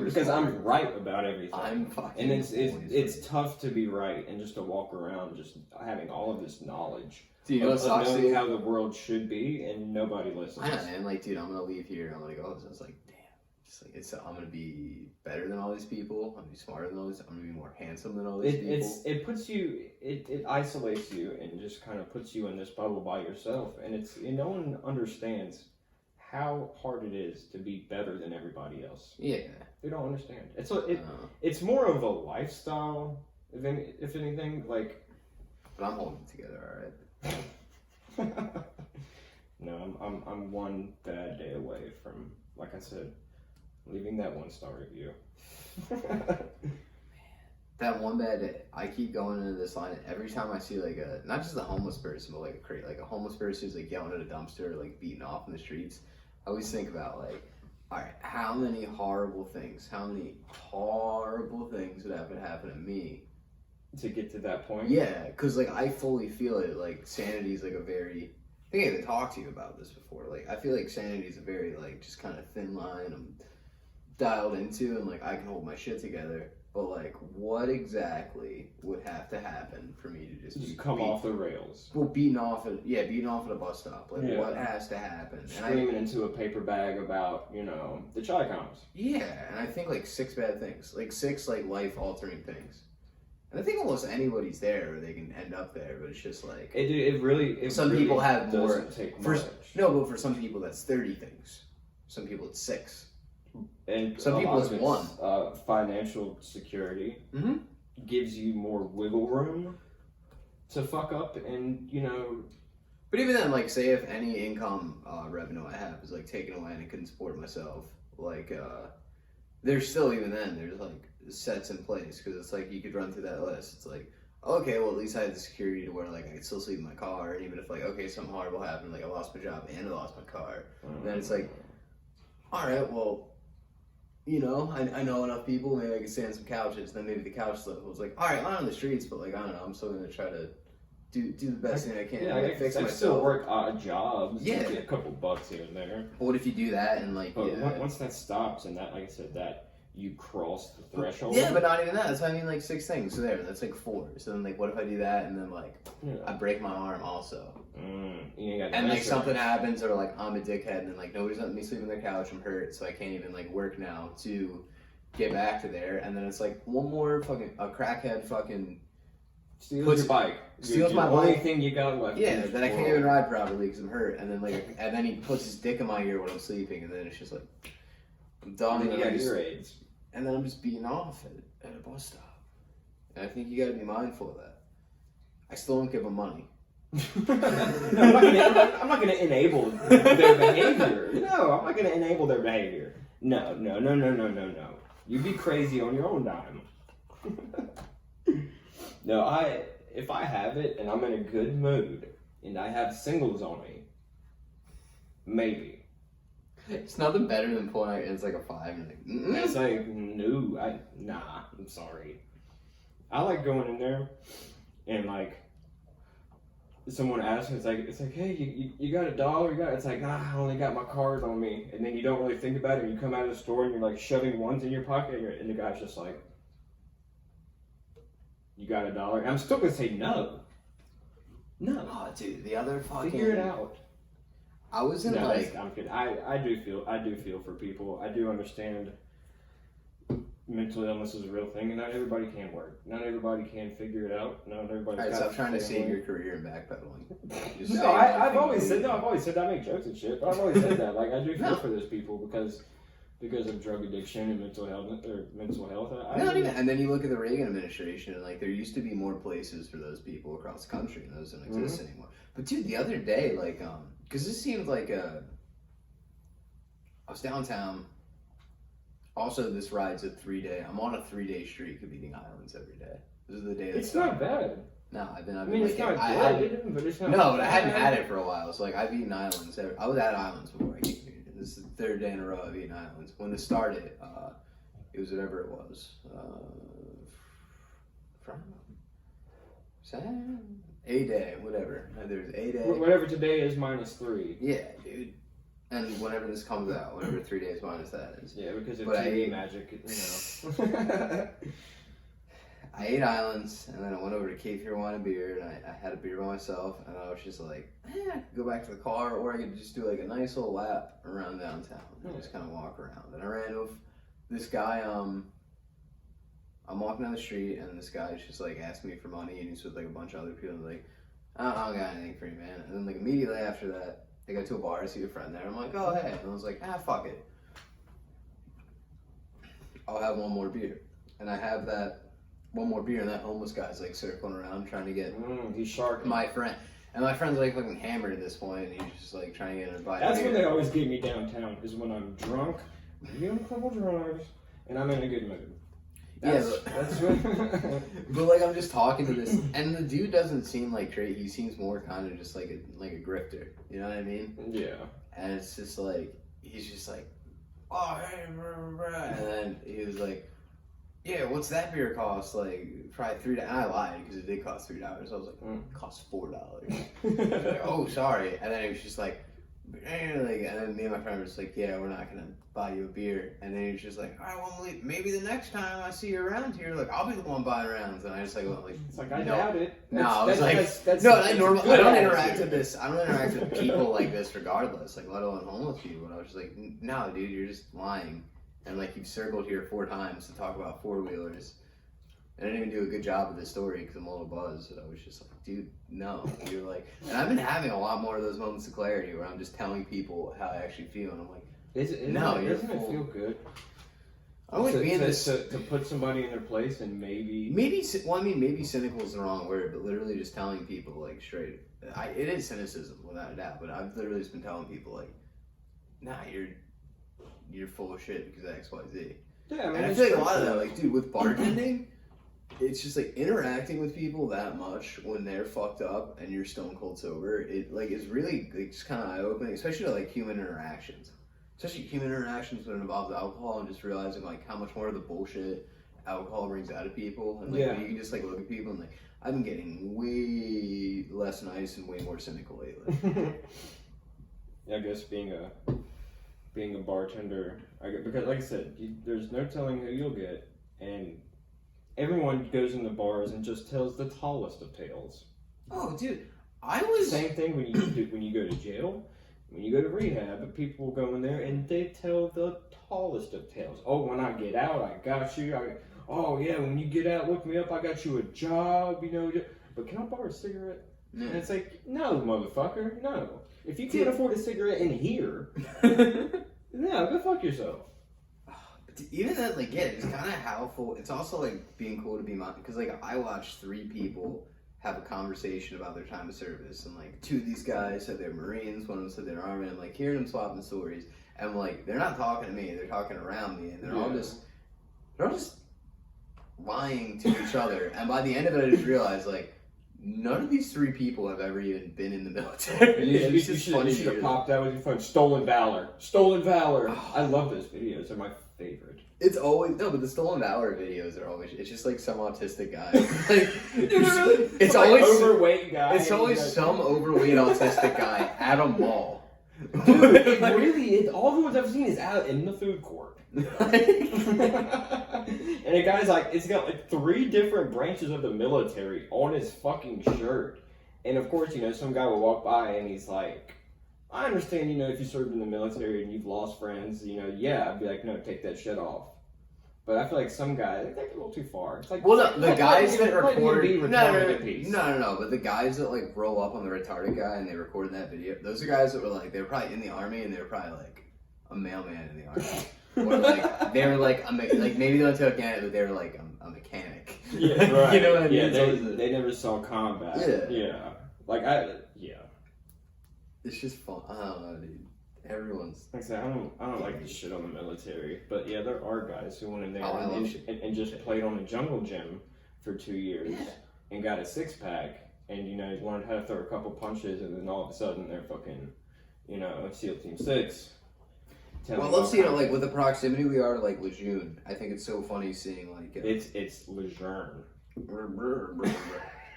Because I'm right about everything. I'm fucking. And it's tough to be right and just to walk around just having all of this knowledge. Dude, you know of knowing how the world should be, and nobody listens. I know, man. Like, dude, I'm gonna leave here. I'm gonna go. So it's like, damn. I'm gonna be better than all these people. I'm gonna be smarter than all these. I'm gonna be more handsome than all these people. It puts you. It isolates you and just kind of puts you in this bubble by yourself. And no one understands how hard it is to be better than everybody else. Yeah. They don't understand. It's more of a lifestyle, if anything. Like. But I'm holding it together, all right. No, I'm one bad day away from, like I said, leaving that 1-star review. That one bad day, I keep going into this line every time I see like not just a homeless person, but like a homeless person who's like yelling at a dumpster or like beaten off in the streets. I always think about like, all right, how many horrible things would have to happen to me to get to that point? Yeah, because like I fully feel it. Like sanity is like a very. I think I even talked to you about this before. Like I feel like sanity is a very like just kind of thin line I'm dialed into, and like I can hold my shit together. But like, what exactly would have to happen for me to just come off the rails? Well, beaten off at a bus stop. Like, what has to happen? Screaming into a paper bag about the Chi-Coms. Yeah, and I think like 6 bad things, like 6 like life altering things. And I think almost anybody's there, or they can end up there, but it's just like some people have more. But for some people that's 30 things. Some people it's 6. And some people it's 1. Financial security gives you more wiggle room to fuck up, and But even then, like, say if any income revenue I have is like taken away and I couldn't support myself, like, there's still even then there's like sets in place, because it's like you could run through that list. It's like, okay, well at least I had the security to where like I could still sleep in my car, and even if like okay something horrible happened, like I lost my job and I lost my car, then it's like, all right, well, I know enough people, maybe I can stay on some couches. Then maybe the couch level was like, all right, I'm on the streets, but like I don't know, I'm still gonna try to do the best thing I can. Yeah, like, fix I myself. still work odd jobs. Yeah, get a couple bucks here and there. But what if you do that and like? But once that stops, and that, like I said, that you cross the threshold. Yeah, but not even that. That's why I mean like 6 things. So that's like 4. So then like, what if I do that and then like I break my arm also? And like something happens, or like I'm a dickhead and like nobody's letting me sleep on their couch. I'm hurt, so I can't even like work now to get back to there. And then it's like one more a crackhead steals your bike. Steals my bike. Only thing you got left. Yeah, then I can't even ride properly because I'm hurt. And then he puts his dick in my ear when I'm sleeping, and then it's just like I'm done. And you got earaches. And then I'm just beating off at a bus stop. And I think you got to be mindful of that. I still don't give them money. No, I'm not going to enable their behavior. No, I'm not going to enable their behavior. No. You be crazy on your own dime. No, if I have it and I'm in a good mood and I have singles on me, maybe. It's nothing better than pulling out and it's like a 5 and like, It's like, no, I'm sorry. I like going in there and like someone asks me, it's like, hey, you got $1? It's like, I only got my card on me. And then you don't really think about it, and you come out of the store and you're like shoving ones in your pocket, and the guy's just like, you got $1? And I'm still gonna say no. Oh, dude, the other fucking figure it out. I was I'm kidding. I do feel for people. I do understand mental illness is a real thing, and not everybody can work. Not everybody can figure it out. Not everybody. Alright, stop trying to save your career and backpedaling. Just No, say I've one always thing. said no. I've always said that. I make jokes and shit, but I've always said that. Like I do feel No. for those people because of drug addiction and mental health. Not even. And then you look at the Reagan administration, and like there used to be more places for those people across the country, and those don't exist anymore. But dude, the other day, like, because this seemed like I was downtown. Also, this ride's a 3-day. I'm on a 3-day streak of eating islands every day. This is the day. It's not bad. No, I've been. I mean, it's like, not I good, but it's not. no, but I hadn't bad. had it for a while. So like, I've eaten islands. I was at islands before I came here. This is the 3rd day in a row I've eaten islands. When this started, it was whatever it was. A day, whatever. There's a day. Whatever today is -3. Yeah, dude. And whenever this comes out, whatever 3 days minus that is. Yeah, because of But TV magic, you know. I ate islands, and then I went over to Cape Fear Wine and Beer, and I had a beer by myself, and I was just like, I could go back to the car, or I could just do like a nice little lap around downtown, and just kind of walk around. And I ran with this guy, I'm walking down the street, and this guy's just like asking me for money, and he's with like a bunch of other people, and like, I don't got anything for you, man. And then like immediately after that, I go to a bar, I see a friend there, I'm like, oh hey, and I was like, fuck it. I'll have one more beer. And I have that one more beer, and that homeless guy's like circling around trying to get He's sharking. my friend. And my friend's like fucking hammered at this point, and he's just like trying to get him to buy That's beer. when they always get me downtown, is when I'm drunk, maybe on a couple drugs, and I'm in a good mood. That's when. But like I'm just talking to this, and the dude doesn't seem like crazy. He seems more kind of just like a grifter. You know what I mean? Yeah. And it's just like he's just like, oh hey, blah, blah, blah. And then he was like, yeah, what's that beer cost? Like probably $3. And I lied because it did cost $3. I was like, it costs $4. Like, oh, sorry. And then he was just like, and then me and my friend were just like, yeah, we're not gonna buy you a beer. And then he was just like, all right, well, maybe the next time I see you around here, like I'll be the one buying rounds. And I just like went like, It's like I no. doubt it. No, I was like, that's no, a I good don't interact attitude. with this. I don't interact with people like this regardless, like let alone homeless people. And I was just like, no, dude, you're just lying. And like you've circled here 4 times to talk about 4-wheelers. I didn't even do a good job of this story because I'm a little buzzed. So I was just like, dude, no. You're like, and I've been having a lot more of those moments of clarity where I'm just telling people how I actually feel, and I'm like, Doesn't it feel good? I don't like being this. To put somebody in their place and maybe Maybe cynical is the wrong word, but literally just telling people like straight. It is cynicism without a doubt, but I've literally just been telling people like, nah, you're full of shit because of X, Y, Z. Yeah, I mean, And I feel like a lot of that, like, dude, with bartending, it's just like interacting with people that much when they're fucked up and you're stone cold sober. It like is really like just kind of eye opening, especially like human interactions. Especially human interactions when it involves alcohol, and just realizing like how much more of the bullshit alcohol brings out of people, and like when you can just like look at people and like I've been getting way less nice and way more cynical lately. I guess being a bartender, because like I said, there's no telling who you'll get, and everyone goes in the bars and just tells the tallest of tales. Oh, dude, I was Same thing when you go to jail, when you go to rehab, people go in there and they tell the tallest of tales. Oh, when I get out, I got you. Oh yeah, when you get out, look me up. I got you a job, you know. But can I borrow a cigarette? Yeah. And it's like, no, motherfucker, no. If you can't afford a cigarette in here, no, go fuck yourself. But even that, like, yeah, it's kind of how full. It's also like being cool to be because like I watched 3 people have a conversation about their time of service, and like 2 of these guys said they're Marines, one of them said they're Army, and I'm like hearing them swapping stories, and like they're not talking to me, they're talking around me, and they're all just lying to each other. And by the end of it, I just realized like none of these 3 people have ever even been in the military. You should have popped out with your phone. Stolen Valor. Stolen Valor. I love those videos. They're my favorite. It's always but the Stolen Valor videos are always. It's just like some autistic guy. Like, it's Like always overweight guy. It's always some overweight autistic guy at a mall. Dude, it really is. All the ones I've seen is out in the food court. And a guy's like, it's got like 3 different branches of the military on his fucking shirt. And of course, you know, some guy will walk by and he's like, I understand, you know, if you served in the military and you've lost friends, you know, yeah, I'd be like, no, take that shit off. But I feel like some guys, they take it a little too far. It's like, Well, no, the guys that let him record be retarded in peace. no, but the guys that like roll up on the retarded guy and they recorded that video, those are guys that were like, they were probably in the army and they were probably like a mailman in the army. Or like they were like like maybe they went to Afghanistan, but they were like a mechanic. Yeah, right. You know what I mean? Yeah, they never saw combat. Yeah. Like It's just fun. I don't know, dude. Everyone's. Like I said, I don't like to shit on the military, but yeah, there are guys who went in there and just played on a jungle gym for 2 years and got a 6-pack, and learned how to throw a couple punches, and then all of a sudden they're fucking, SEAL Team 6. Well, let's see, like with the proximity we are to like Lejeune, I think it's so funny seeing like it's Lejeune.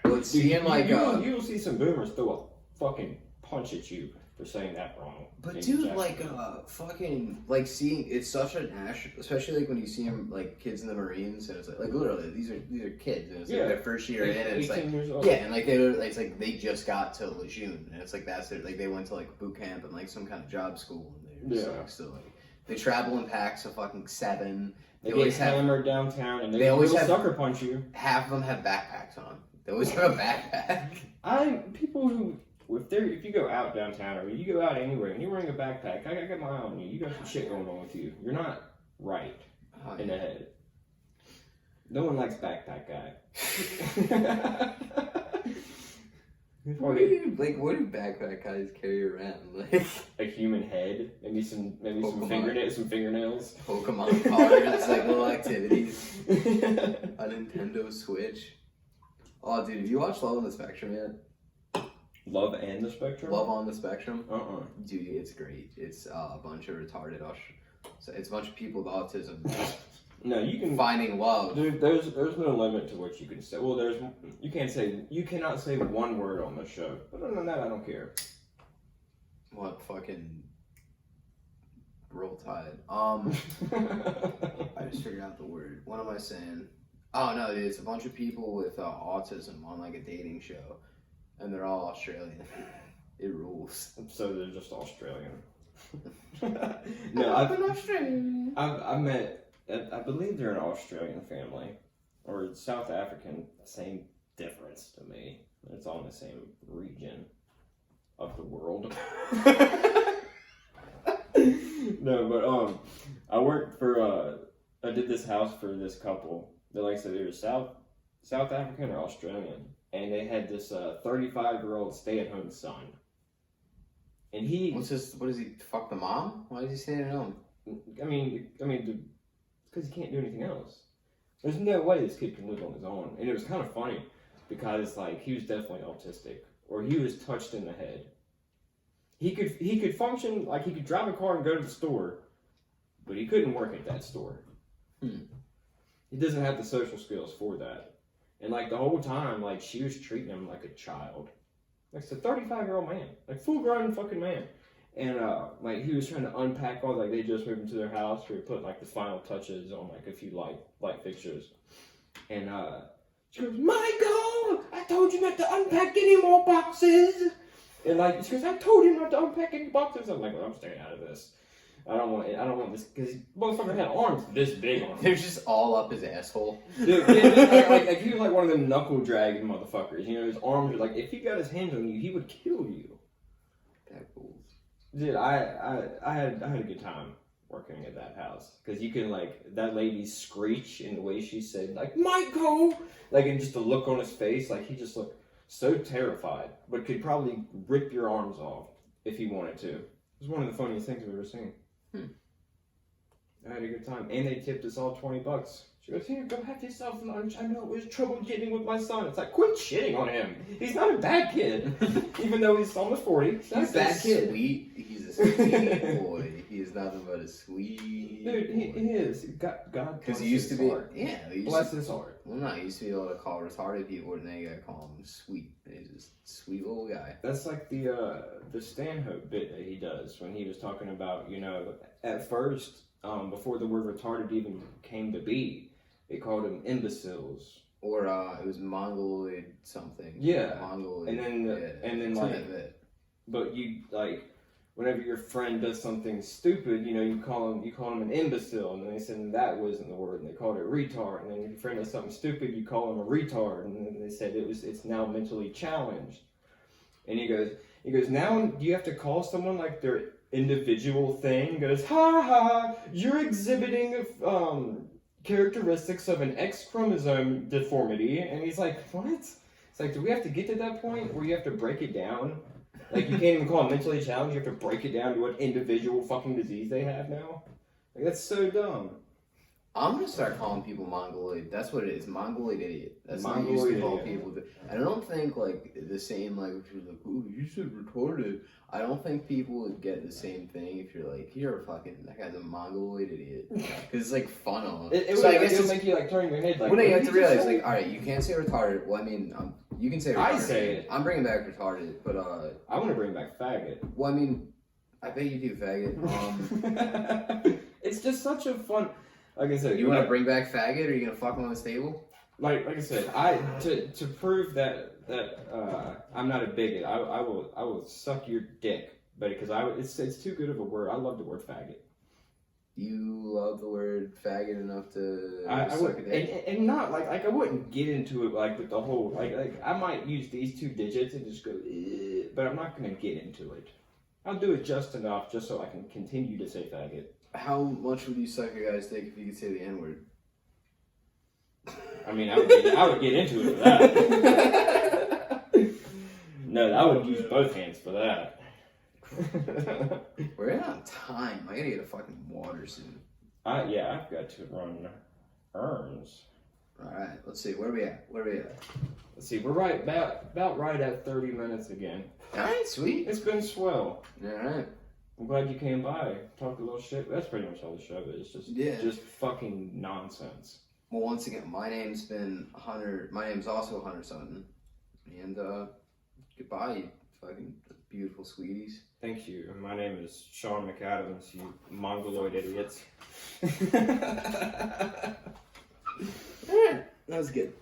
Well, it's seeing like you'll see some boomers throw a fucking punch at you for saying that wrong. But dude, like fucking like seeing it's such an especially like when you see them like kids in the Marines and it's like literally these are kids and it's like their first year in and it's like and like it's like they just got to Lejeune and it's like that's it, like they went to like boot camp and like some kind of job school and they're just like still like they travel in packs of fucking 7. They get hammered downtown and they always have sucker punch you. Half of them have backpacks on. They always have a backpack. People who if you go out downtown or you go out anywhere and you're wearing a backpack, I got my eye on you. You got some shit going on with you. You're not right in the head. No one likes backpack guy. What do backpack guys carry around? Like a human head, maybe some fingernails. Pokemon cards, like little activities. A Nintendo Switch. Oh, dude, have you watched Love on the Spectrum yet? Love and the Spectrum? Love on the Spectrum? Dude, it's great. It's a bunch of retarded so it's a bunch of people with autism. No, you can finding love. Dude, there's no limit to what you can say. Well, you cannot say one word on the show. But other than that, I don't care. What fucking roll tide? I just figured out the word. What am I saying? Oh no, dude, it's a bunch of people with autism on like a dating show, and they're all Australian. It rules. So they're just Australian. No, I've been Australian. I met. I believe they're an Australian family, or South African. Same difference to me. It's all in the same region of the world. No, but I worked for. I did this house for this couple. They like I said, they were South African or Australian, and they had this 35-year-old stay-at-home son. And he. What does he fuck the mom? Why is he staying at home? I mean, because he can't do anything else. There's no way this kid can live on his own. And it was kind of funny because like he was definitely autistic, or he was touched in the head. He could function like he could drive a car and go to the store, but he couldn't work at that store. He doesn't have the social skills for that. And like the whole time, like she was treating him like a child. Like it's a 35-year-old man, like full-grown fucking man. And like he was trying to unpack all, like they just moved into their house. We put like the final touches on like a few light fixtures. And she goes, "Michael, I told you not to unpack any more boxes." And like she goes, "I told you not to unpack any boxes." I'm like, "Well, I'm staying out of this. I don't want this," because motherfucker had arms this big on him. They're just all up his asshole. Dude, like he was like one of them knuckle dragging motherfuckers. His arms are like, if he got his hands on you, he would kill you. That fools. Dude, I had a good time working at that house because you can like that lady's screech in the way she said like "Michael," like and just the look on his face, like he just looked so terrified, but could probably rip your arms off if he wanted to. It was one of the funniest things I've ever seen. I had a good time, and they tipped us all $20. She goes, "Here, go have yourself lunch. I know it was trouble getting with my son." It's like, quit shitting on him. He's not a bad kid, even though he's almost 40. He's not a bad kid. He's a sweet boy. He is nothing but a sweet. Dude, he is. God. Because he used to be. Heart. Yeah. Bless his heart. Well, no, he used to be able to call retarded people, and then you gotta call him sweet. He's just a sweet little guy. That's like the Stanhope bit that he does when he was talking about, at first, before the word retarded even came to be, they called them imbeciles. Or it was Mongoloid something. Yeah. Mongoloid. And then like, but you like whenever your friend does something stupid, you know, you call them an imbecile, and then they said that wasn't the word, and they called it retard. And then if your friend does something stupid, you call them a retard, and then they said it's now mentally challenged. And he goes, now you have to call someone like their individual thing. He goes, ha ha, you're exhibiting characteristics of an X chromosome deformity. And he's like, what? It's like, do we have to get to that point where you have to break it down? Like, you can't even call it mentally challenged, you have to break it down to what individual fucking disease they have now? Like, that's so dumb. I'm gonna start calling people mongoloid. That's what it is. Mongoloid idiot. That's what I used Mongoloid to call idiot. people. And I don't think like the same like if you're like, ooh, you said retarded. I don't think people would get the same thing if you're like, you're a fucking that guy's a mongoloid idiot. Because it's like fun on. It So I would guess it'll it's, make you like turn your head like. when what you have did to he just realize say? like, all right, you can't say retarded. Well, I mean, you can say retarded. I say it. I'm bringing back retarded, but I want to bring back faggot. well, I mean, I bet you do, faggot. It's just such a fun. Like I said, You want to bring back faggot, or are you gonna fuck him on the table? like I said, to prove that I'm not a bigot, I will suck your dick, but because it's too good of a word. I love the word faggot. You love the word faggot enough to I suck would a dick? and not like I wouldn't get into it like with the whole like I might use these two digits and just go, but I'm not gonna get into it. I'll do it just enough just so I can continue to say faggot. How much would you suck a guy's dick if you could say the N word? I mean, I would get into it for that. No, I would use both hands for that. We're out of time. I gotta get a fucking water soon. Yeah, I've got to run errands. Alright, let's see. Where are we at? Let's see, we're right about right at 30 minutes again. Alright, sweet. It's been swell. Alright. I'm glad you came by. Talk a little shit. That's pretty much all the show is. Just fucking nonsense. Well, once again, my name's been Hunter. My name's also Hunter Sutton. And, goodbye, you fucking beautiful sweeties. Thank you. My name is Sean McAdams, you mongoloid idiots. Alright, that was good.